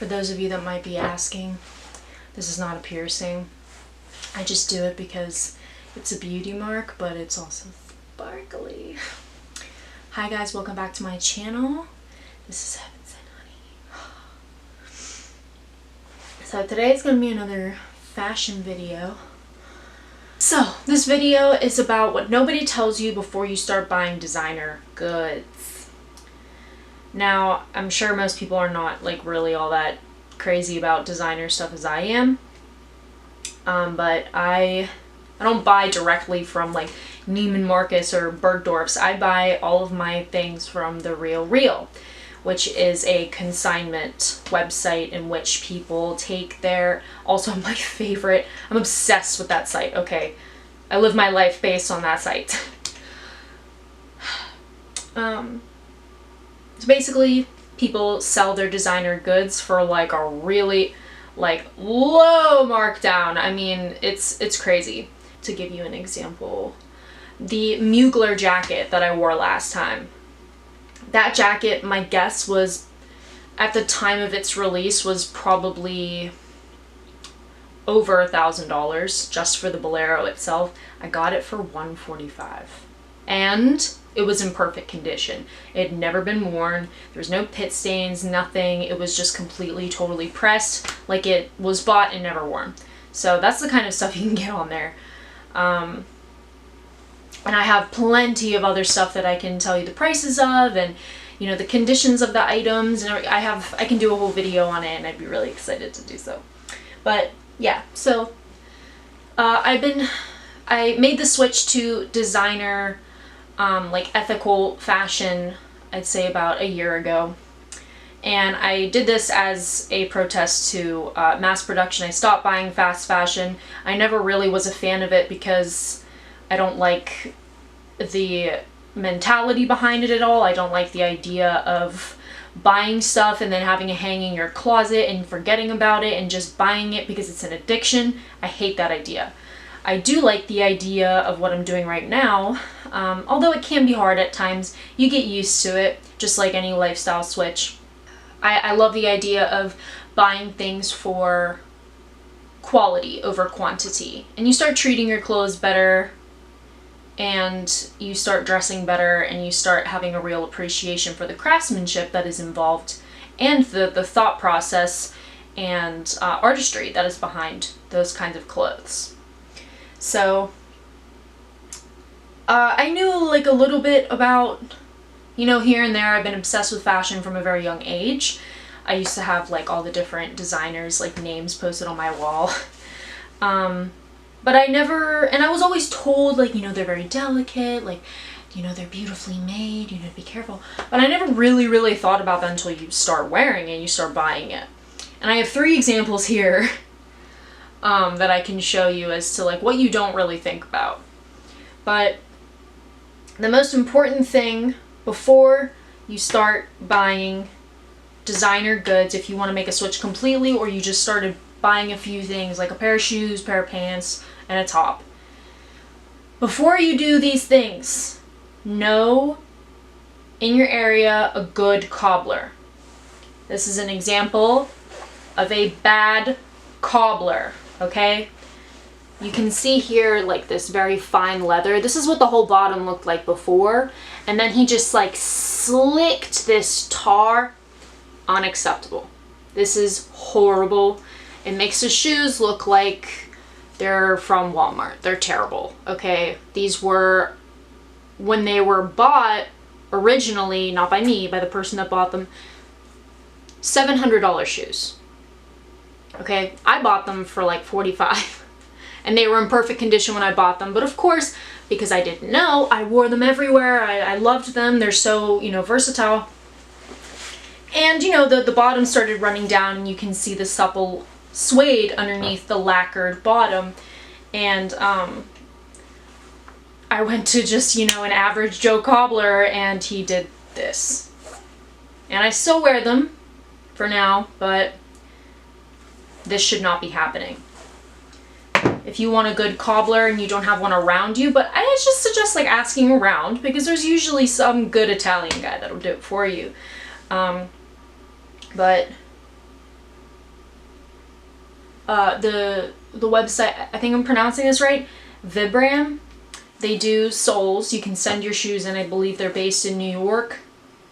For those of you that might be asking, this is not a piercing. I just do it because it's a beauty mark, but it's also sparkly. Hi guys, welcome back to my channel. This is Heaven Sent Honey. So today is going to be another fashion video. So this video is about what nobody tells you before you start buying designer goods. Now, I'm sure most people are not like really all that crazy about designer stuff as I am. But I don't buy directly from like Neiman Marcus or Bergdorf's. I buy all of my things from The Real, which is a consignment website in which people take their, also my favorite, I'm obsessed with that site, okay? I live my life based on that site. So basically, people sell their designer goods for like a really like low markdown. I mean, it's crazy. To give you an example, the Mugler jacket that I wore last time. That jacket, my guess was, at the time of its release, was probably over $1,000 just for the bolero itself. I got it for $145, and it was in perfect condition. It had never been worn. There was no pit stains, nothing. It was just completely, totally pressed, like it was bought and never worn. So that's the kind of stuff you can get on there. And I have plenty of other stuff that I can tell you the prices of, and you know, the conditions of the items, and I can do a whole video on it, and I'd be really excited to do so. But yeah, so I made the switch to designer, like ethical fashion, I'd say about a year ago. And I did this as a protest to mass production. I stopped buying fast fashion. I never really was a fan of it because I don't like the mentality behind it at all. I don't like the idea of buying stuff and then having it hang in your closet and forgetting about it and just buying it because it's an addiction. I hate that idea. I do like the idea of what I'm doing right now, although it can be hard at times. You get used to it, just like any lifestyle switch. I love the idea of buying things for quality over quantity. And you start treating your clothes better, and you start dressing better, and you start having a real appreciation for the craftsmanship that is involved, and the thought process and artistry that is behind those kinds of clothes. So I knew like a little bit about, you know, here and there. I've been obsessed with fashion from a very young age. I used to have like all the different designers like names posted on my wall. But I never, and I was always told like, you know, they're very delicate, like, you know, they're beautifully made, you know, be careful. But I never really thought about that until you start wearing it, you start buying it. And I have 3 examples here that I can show you as to like what you don't really think about. But the most important thing before you start buying designer goods, if you want to make a switch completely, or you just started buying a few things like a pair of shoes, pair of pants, and a top. Before you do these things, know in your area a good cobbler. This is an example of a bad cobbler, okay? You can see here like this very fine leather. This is what the whole bottom looked like before. And then he just like slicked this tar. Unacceptable. This is horrible. It makes the shoes look like they're from Walmart. They're terrible, okay? These were, when they were bought originally, not by me, by the person that bought them, $700 shoes. Okay, I bought them for like $45. And they were in perfect condition when I bought them. But of course, because I didn't know, I wore them everywhere. I loved them. They're so, you know, versatile. And, you know, the bottom started running down, and you can see the supple suede underneath the lacquered bottom. And I went to just, you know, an average Joe cobbler, and he did this. And I still wear them for now, but this should not be happening. If you want a good cobbler and you don't have one around you, but I just suggest like asking around, because there's usually some good Italian guy that'll do it for you. But the website, I think I'm pronouncing this right, Vibram. They do soles. You can send your shoes in. I believe they're based in New York,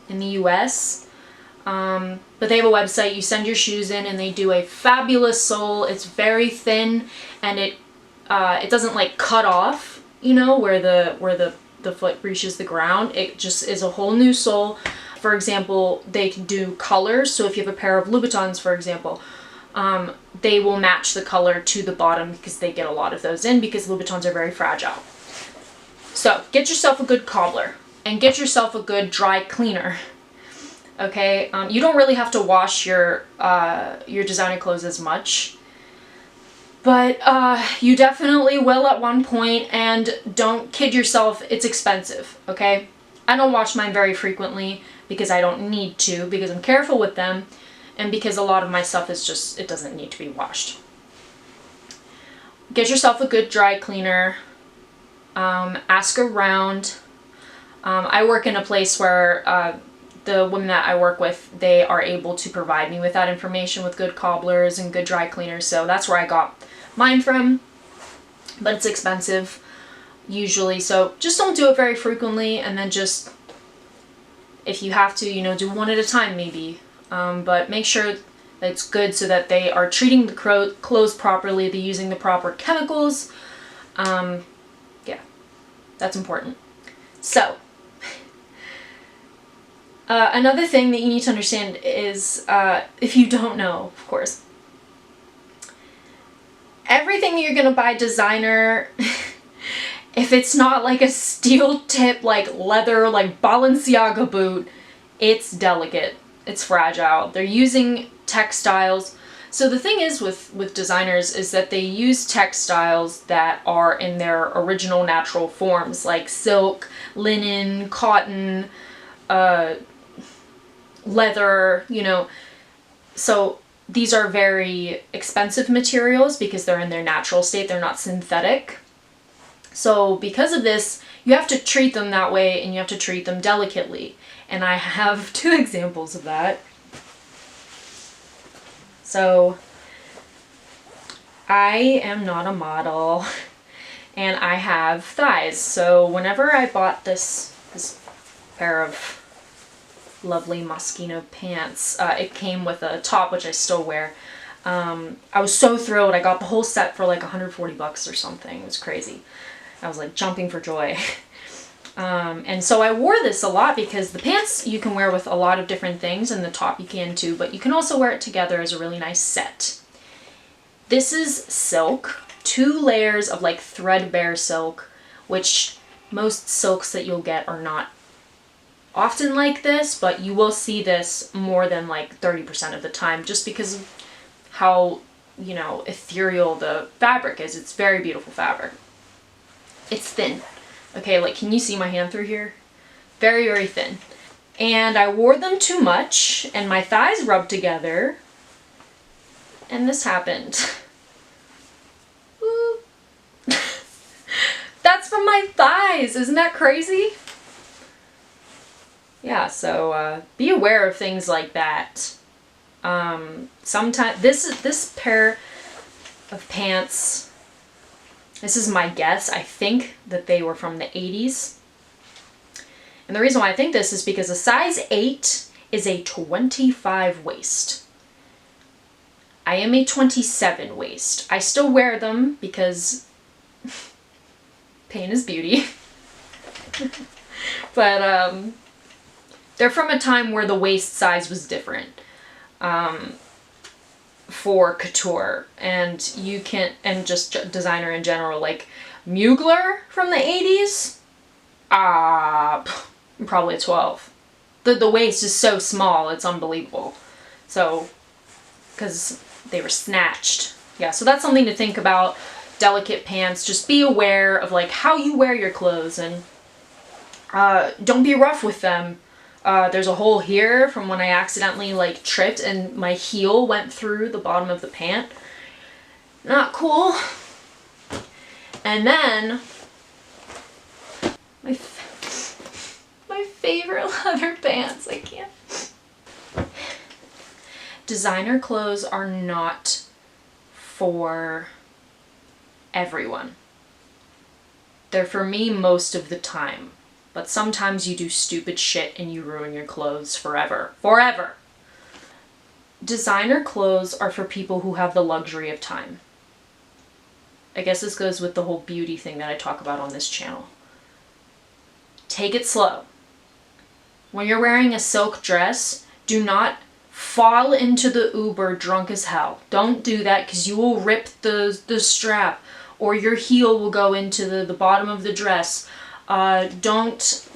in the US. But they have a website. You send your shoes in, and they do a fabulous sole. It's very thin, and it doesn't like cut off, you know, where the foot reaches the ground. It just is a whole new sole. For example, they can do colors. So if you have a pair of Louboutins, for example, they will match the color to the bottom because they get a lot of those in because Louboutins are very fragile. So get yourself a good cobbler and get yourself a good dry cleaner. Okay, you don't really have to wash your designer clothes as much, but you definitely will at one point, and don't kid yourself, it's expensive, okay? I don't wash mine very frequently because I don't need to, because I'm careful with them, and because a lot of my stuff is just, it doesn't need to be washed. Get yourself a good dry cleaner. Ask around. I work in a place where the women that I work with, they are able to provide me with that information with good cobblers and good dry cleaners, so that's where I got mine from, but it's expensive usually, so just don't do it very frequently, and then just, if you have to, you know, do one at a time maybe, but make sure that it's good so that they are treating the clothes properly, they're using the proper chemicals. Yeah, that's important. So another thing that you need to understand is, if you don't know, of course, everything you're gonna buy designer, if it's not like a steel tip, like leather, like Balenciaga boot, it's delicate, it's fragile. They're using textiles. So the thing is with designers is that they use textiles that are in their original natural forms, like silk, linen, cotton, leather, you know. So these are very expensive materials because they're in their natural state, they're not synthetic. So because of this, you have to treat them that way, and you have to treat them delicately. And I have 2 examples of that. So I am not a model, and I have thighs. So whenever I bought this pair of lovely Moschino pants, it came with a top, which I still wear. I was so thrilled. I got the whole set for like $140 or something. It was crazy. I was like jumping for joy. And so I wore this a lot because the pants you can wear with a lot of different things, and the top you can too, but you can also wear it together as a really nice set. This is silk, 2 layers of like threadbare silk, which most silks that you'll get are not often like this, but you will see this more than like 30% of the time, just because of how, you know, ethereal the fabric is. It's very beautiful fabric. It's thin. Okay, like, can you see my hand through here? Very, very thin. And I wore them too much, and my thighs rubbed together, and this happened. That's from my thighs! Isn't that crazy? Yeah, so be aware of things like that. Sometimes this pair of pants, this is my guess, I think that they were from the 80s. And the reason why I think this is because a size 8 is a 25 waist. I am a 27 waist. I still wear them because pain is beauty. But they're from a time where the waist size was different for couture, and you can, and just designer in general, like Mugler from the 80s, probably a 12. The waist is so small, it's unbelievable. So, because they were snatched. Yeah, so that's something to think about. Delicate pants, just be aware of like how you wear your clothes, and don't be rough with them. There's a hole here from when I accidentally like tripped and my heel went through the bottom of the pant. Not cool. And then my favorite leather pants. I can't. Designer clothes are not for everyone. They're for me most of the time. But sometimes you do stupid shit and you ruin your clothes forever. Forever! Designer clothes are for people who have the luxury of time. I guess this goes with the whole beauty thing that I talk about on this channel. Take it slow. When you're wearing a silk dress, do not fall into the Uber drunk as hell. Don't do that, because you will rip the strap, or your heel will go into the bottom of the dress. Don't,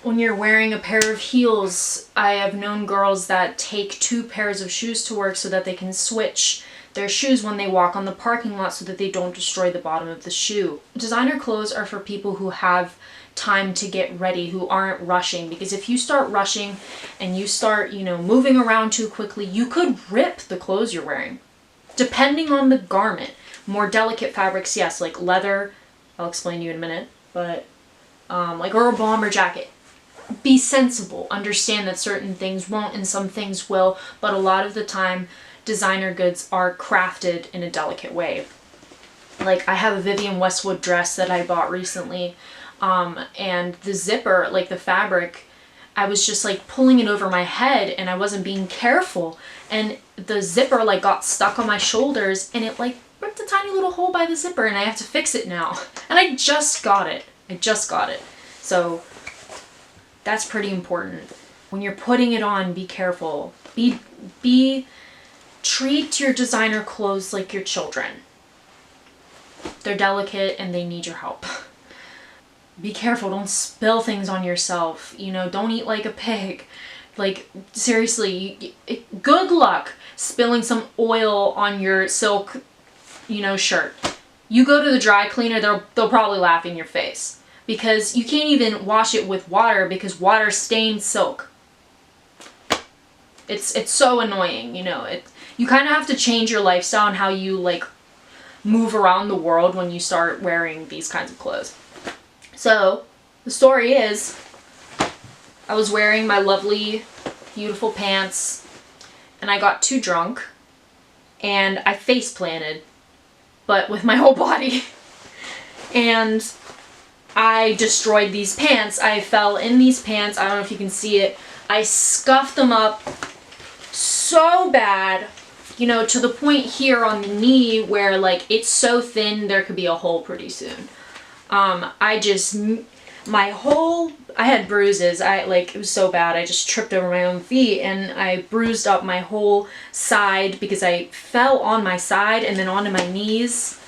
when you're wearing a pair of heels, I have known girls that take 2 pairs of shoes to work so that they can switch their shoes when they walk on the parking lot so that they don't destroy the bottom of the shoe. Designer clothes are for people who have time to get ready, who aren't rushing, because if you start rushing and you start, moving around too quickly, you could rip the clothes you're wearing. Depending on the garment. More delicate fabrics, yes, like leather, I'll explain to you in a minute, but or a bomber jacket. Be sensible. Understand that certain things won't and some things will, but a lot of the time designer goods are crafted in a delicate way. Like, I have a Vivienne Westwood dress that I bought recently, and the zipper, like the fabric, I was just like pulling it over my head and I wasn't being careful, and the zipper like got stuck on my shoulders and it like ripped a tiny little hole by the zipper, and I have to fix it now. And I just got it. So that's pretty important. When you're putting it on, be careful. Treat your designer clothes like your children. They're delicate and they need your help. Be careful, don't spill things on yourself. Don't eat like a pig. Like, seriously, good luck spilling some oil on your silk, shirt. You go to the dry cleaner, they'll probably laugh in your face. Because you can't even wash it with water because water stains silk. It's so annoying, you kind of have to change your lifestyle and how you like move around the world when you start wearing these kinds of clothes. So the story is, I was wearing my lovely, beautiful pants and I got too drunk and I face planted, but with my whole body. And I destroyed these pants. I fell in these pants. I don't know if you can see it. I scuffed them up so bad, to the point here on the knee where like it's so thin there could be a hole pretty soon. I had bruises. It was so bad. I just tripped over my own feet and I bruised up my whole side because I fell on my side and then onto my knees,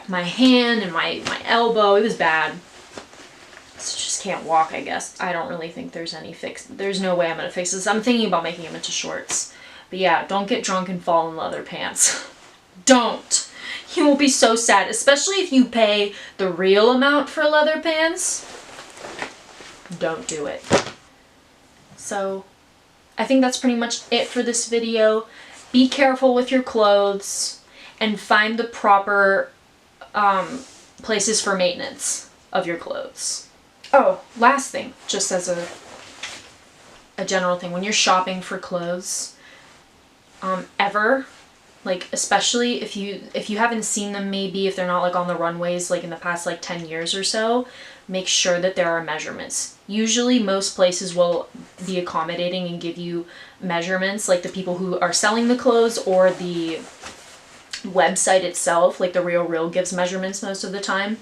my hand and my elbow. It was bad. Just can't walk, I guess. I don't really think there's any fix. There's no way I'm gonna fix this. I'm thinking about making them into shorts. But yeah, don't get drunk and fall in leather pants. Don't. You will be so sad, especially if you pay the real amount for leather pants. Don't do it. So, I think that's pretty much it for this video. Be careful with your clothes and find the proper places for maintenance of your clothes. Oh, last thing, just as a general thing, when you're shopping for clothes, especially if you haven't seen them, maybe if they're not like on the runways like in the past like 10 years or so, make sure that there are measurements. Usually most places will be accommodating and give you measurements, like the people who are selling the clothes or the website itself, like the Real gives measurements most of the time.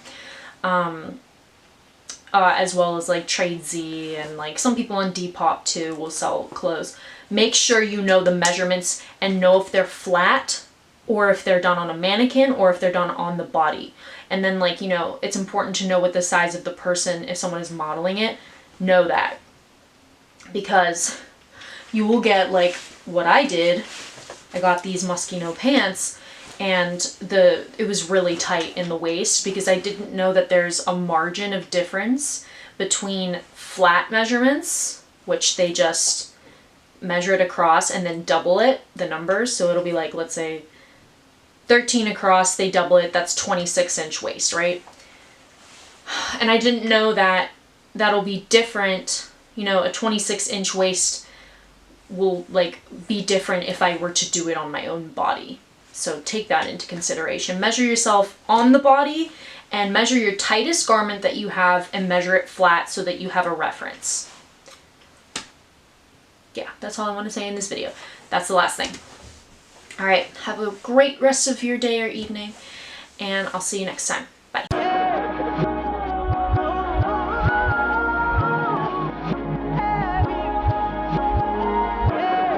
As well as like Tradesy and like some people on Depop too will sell clothes. Make sure you know the measurements and know if they're flat or if they're done on a mannequin or if they're done on the body. And then it's important to know what the size of the person, if someone is modeling it, know that. Because you will get like what I did. I got these Moschino pants and it was really tight in the waist because I didn't know that there's a margin of difference between flat measurements, which they just measure it across and then double it, the numbers. So it'll be like, let's say 13 across, they double it, that's 26-inch waist, right? And I didn't know that that'll be different, a 26-inch waist will like be different if I were to do it on my own body. So take that into consideration. Measure yourself on the body and measure your tightest garment that you have and measure it flat so that you have a reference. Yeah, that's all I want to say in this video. That's the last thing. All right, have a great rest of your day or evening, and I'll see you next time.